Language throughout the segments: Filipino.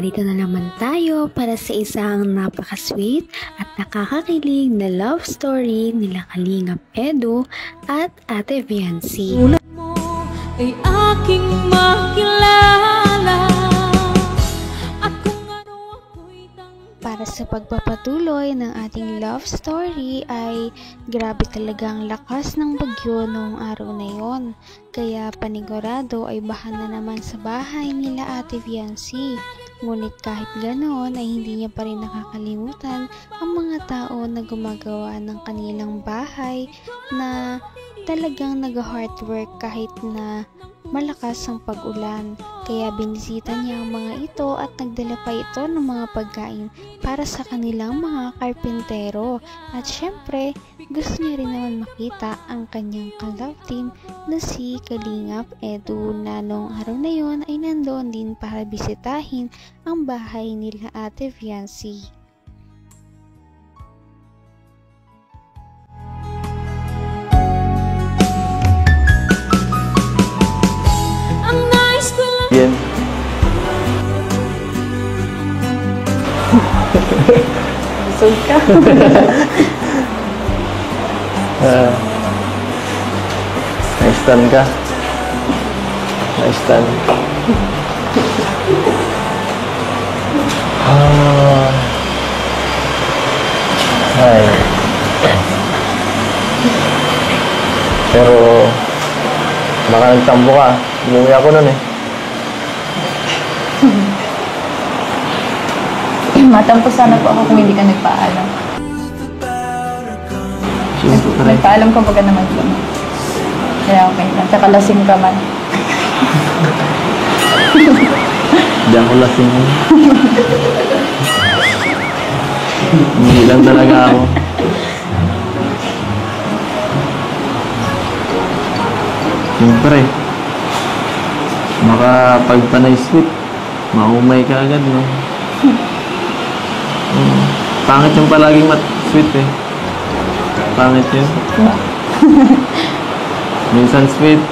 narito na naman tayo para sa isang napaka-sweet at nakakakilig na love story nila Kalingap Edu at Ate Viancy. Ulat mo ay aking makilala. Para sa pagpapatuloy ng ating love story ay grabe talagang lakas ng bagyo noong araw na yon. Kaya panigurado ay baha na naman sa bahay nila Ate Viancy. Ngunit kahit ganoon ay hindi niya pa rin nakakalimutan ang mga tao na gumagawa ng kanilang bahay na talagang nag-hard work kahit na malakas ang pag-ulan. Kaya binisita niya ang mga ito at nagdala pa ito ng mga pagkain para sa kanilang mga karpintero. At syempre, gusto niya rin naman makita ang kanyang ka-love team na si Kalingap Edu na noong araw na yon ay nandoon din para bisitahin ang bahay nila Ate Viancy. Yan. Busog ka. Nice ka. Nice tan. Ay. Pero baka nagtambo ka. Umuwi ako nun eh. Matampo sana po ako kung hindi ka nagpaalam. Nagpaalam ko baga naman yun. Kaya okay lang. Tsaka lasing ka man. Hindi ako lasing. Hindi lang talaga ako. Siyempre, makapagpanay sweet, maumay ka agad, no? Pangit yung palaging sweet eh. Pangit yun. Minsan sweet,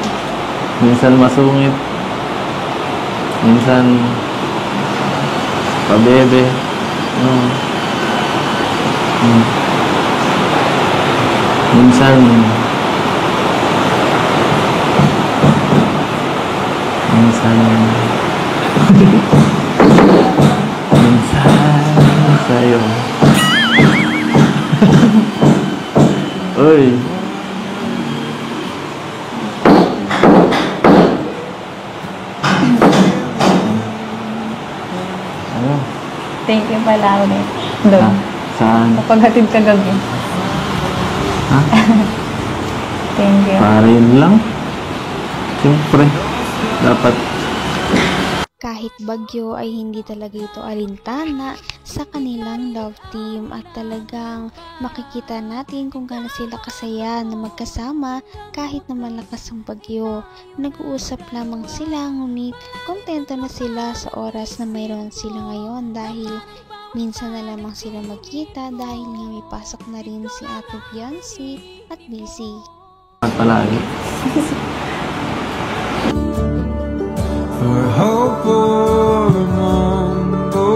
minsan masungit, minsan pabebe. Minsan sa'yo. Uy. Ano? Thank you pala ulit. Doon. Saan? Kapaghatid ka gabi. Ha? Thank you. Para yun lang. Siyempre. Dapat. Kahit bagyo ay hindi talaga ito alintana sa kanilang love team at talagang makikita natin kung gaano sila kasaya na magkasama kahit na malakas ang bagyo. Nag-uusap lamang sila ngunit kontento na sila sa oras na mayroon sila ngayon dahil minsan na lamang sila magkita dahil nga may pasok na rin si Ate Viancy at busy. Palagi. For hope or mundo.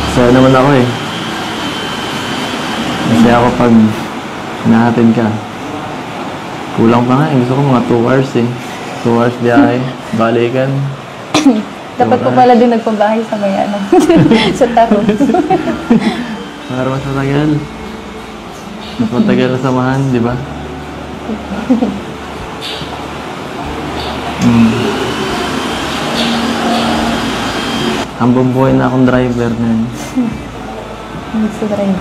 Masaya naman ako eh. Masaya ako pag hinahatid ka. Kulang pa nga eh. Gusto ko mga 2 hours eh. 2 hours biyahe. Balikan. Dapat po pala din nagpabahay sa Mayano. Sa Taro. Para mas matagal. Mas matagal na samahan, di ba? Hambang buhay na akong driver na yun. Gusto drive.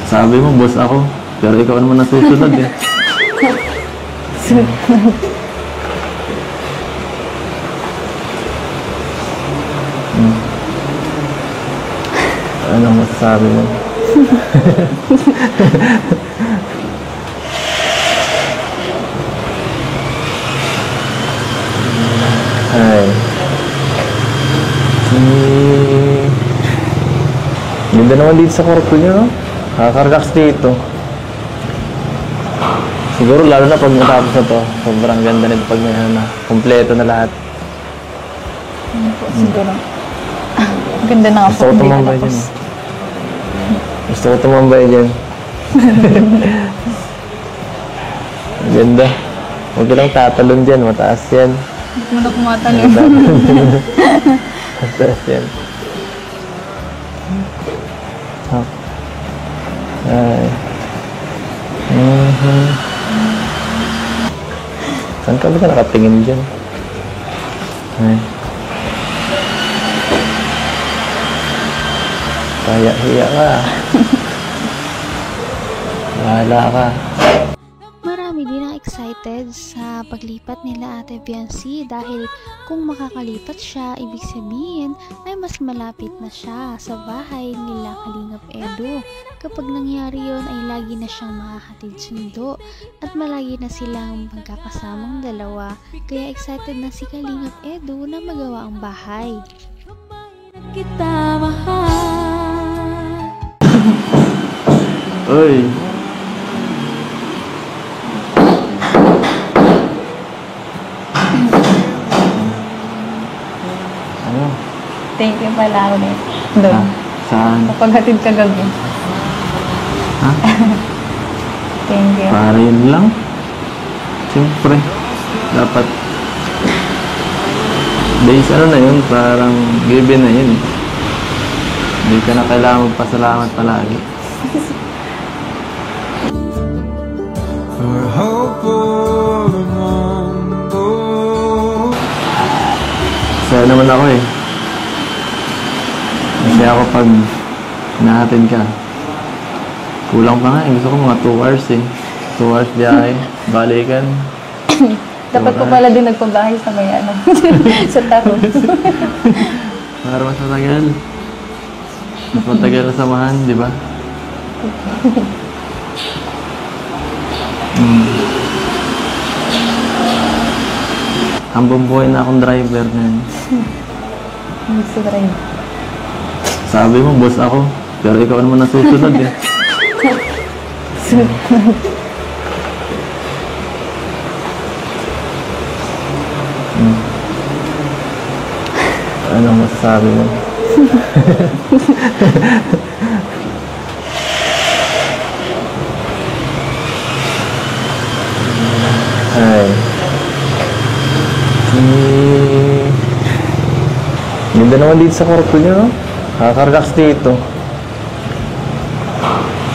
Sabi mo, boss ako. Pero ikaw naman nasusunod eh. Anong masasabi mo? Ay. Ganda naman dito sa kwarto niyo, no? Nakaka-relax dito. Siguro lalo na pag natapos na to, sobrang ganda nito pag may na, kompleto na lahat. Po, siguro. Ganda na nga Gusto po. ko Hindi tumambay natapos. dyan. Gusto ko tumambay dyan. Ganda. Huwag ka lang tatalon dyan. Mataas yan. Hindi mo na kumatalon. Mataas yan. Hop. Ay. Saan ka ba nakatingin dyan? Ay. Kaya-hiya ka. Bahala ka. Marami din ang excited sa paglipat nila Ate Biancy dahil kung makakalipat siya, ibig sabihin ay mas malapit na siya sa bahay nila Kalingap Edu. Kapag nangyari yon ay lagi na siyang makakatid sundo at malagi na silang magkakasamang dalawa. Kaya excited na si Kalingap Edu na magawa ang bahay. Kita mahal. Uy! Ano? Thank you pala ulit. Doon. Ah, saan? Kapaghatid ka gabi. Ha? Thank you. Para yun lang? Siyempre. Dapat base ano na yun, parang given na yun. Hindi ka na kailangan magpasalamat palagi. For hope for the mundo. Saya naman ako eh. Kasi ako pag nahatin ka, kulang pa nga eh. Gusto ko mga 2 hours eh. 2 hours biyahe, balikan. Dapat po pala din nagpabahay sa may ano. Sa taro. Para mas matagal. Mas matagal na samahan, di ba? Hambang buhay na akong driver ngayon. Gusto ko rin. Sabi mo, boss ako. Pero ikaw naman nasusunod eh. Ano masasabi mo? Ay. Ganda naman dito sa kwarto niyo, no? Nakaka-relax dito.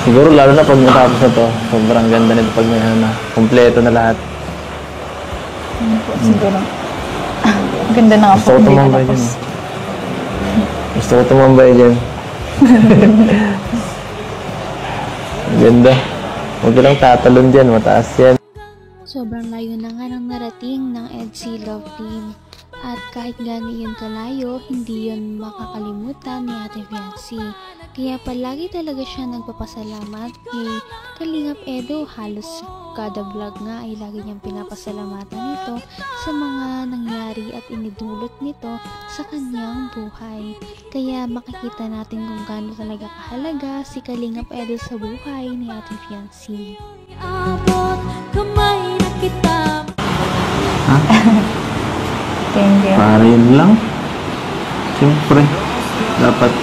Siguro lalo na pag matapos na to, sobrang ganda nito pag may ano na, kompleto na lahat. Po, siguro. Ganda na nga Gusto po. ko Hindi tumambay natapos. dyan. Gusto ko tumambay dyan. Ganda. Huwag ka lang tatalon dyan, mataas yan. Sobrang layo na nga ng narating ng EDC Love Team. At kahit gano'n yun kalayo, hindi yun makakalimutan ni Ate Biancy. Kaya palagi talaga siya nagpapasalamat kay Kalingap Edu. Halos kada vlog nga ay lagi niyang pinapasalamatan ito sa mga nangyari at inidulot nito sa kanyang buhay. Kaya makikita natin kung gaano talaga kahalaga si Kalingap Edu sa buhay ni Ate Biancy. Abot kamay na kita. Thank you. Para yun lang. Siyempre. Dapat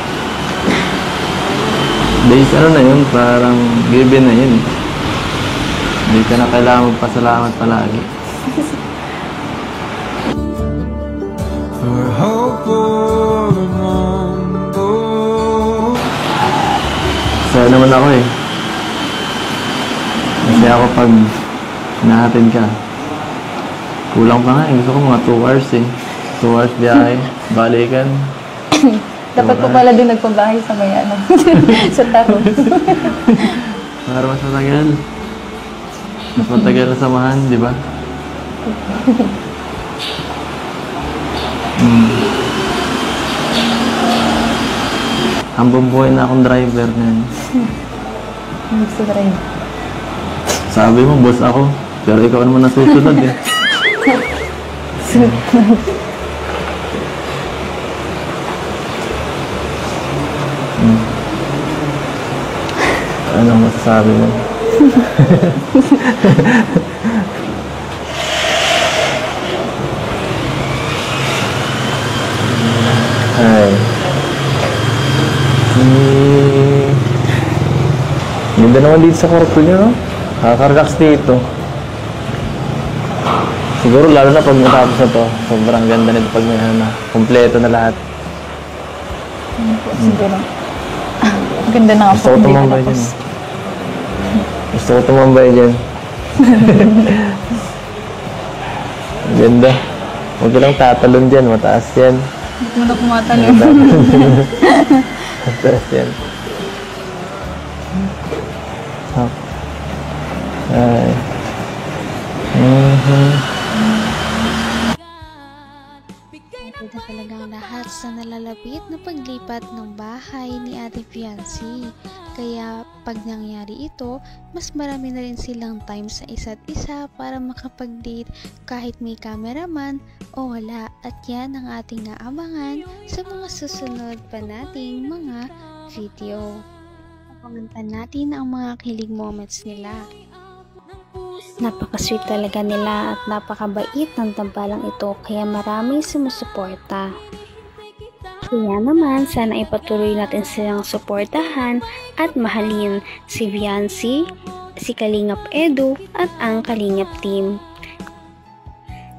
base ano na yun, parang given na yun. Hindi ka na kailangan magpasalamat palagi. For hope for the mundo. Saya naman ako eh. Kasi ako pag nahatin ka, kulang pa nga eh. Gusto ko mga 2 hours eh. 2 hours biyahe, balikan. Dapat po pala din nagpabahay sa may ano. Sa taro. Para mas matagal. Mas matagal na samahan, di ba? Hambang buhay na akong driver ngayon. Gusto ko rin. Sabi mo, boss ako. Pero ikaw naman nasusunod eh. Ano masasabi mo? Ay. Ganda naman dito sa kwarto niyo, no? Nakaka-relax dito. Siguro lalo na pag matapos na to, sobrang ganda nito pag may na. Kompleto na lahat. Yun po, siguro. Ganda na nga Gusto po. ko Hindi tumambay natapos. dyan. Gusto ko tumambay dyan. Ganda. Huwag ka lang tatalon dyan, mataas yan. Hindi mo na kumatalon. Mataas yan. Ay. Ito na talagang lahat sa nalalapit na paglipat ng bahay ni Ate Fiancé. Kaya pag nangyari ito, mas marami na rin silang time sa isa't isa para makapag-date kahit may cameraman o wala. At yan ang ating naabangan sa mga susunod pa nating mga video. Abangan pa natin ang mga kilig moments nila. Napaka-sweet talaga nila at napakabait ng tambalang ito kaya maraming sumusuporta. Kaya naman sana ipatuloy natin silang suportahan at mahalin si Fiancé, si Kalingap Edu at ang Kalingap team.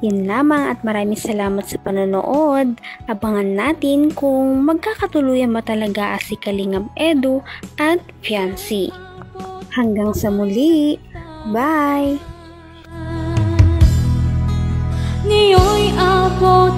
Yun lamang at maraming salamat sa panonood. Abangan natin kung magkakatuluyan ba talaga si Kalingap Edu at Fiancé. Hanggang sa muli! Bye! Ngayon'y abot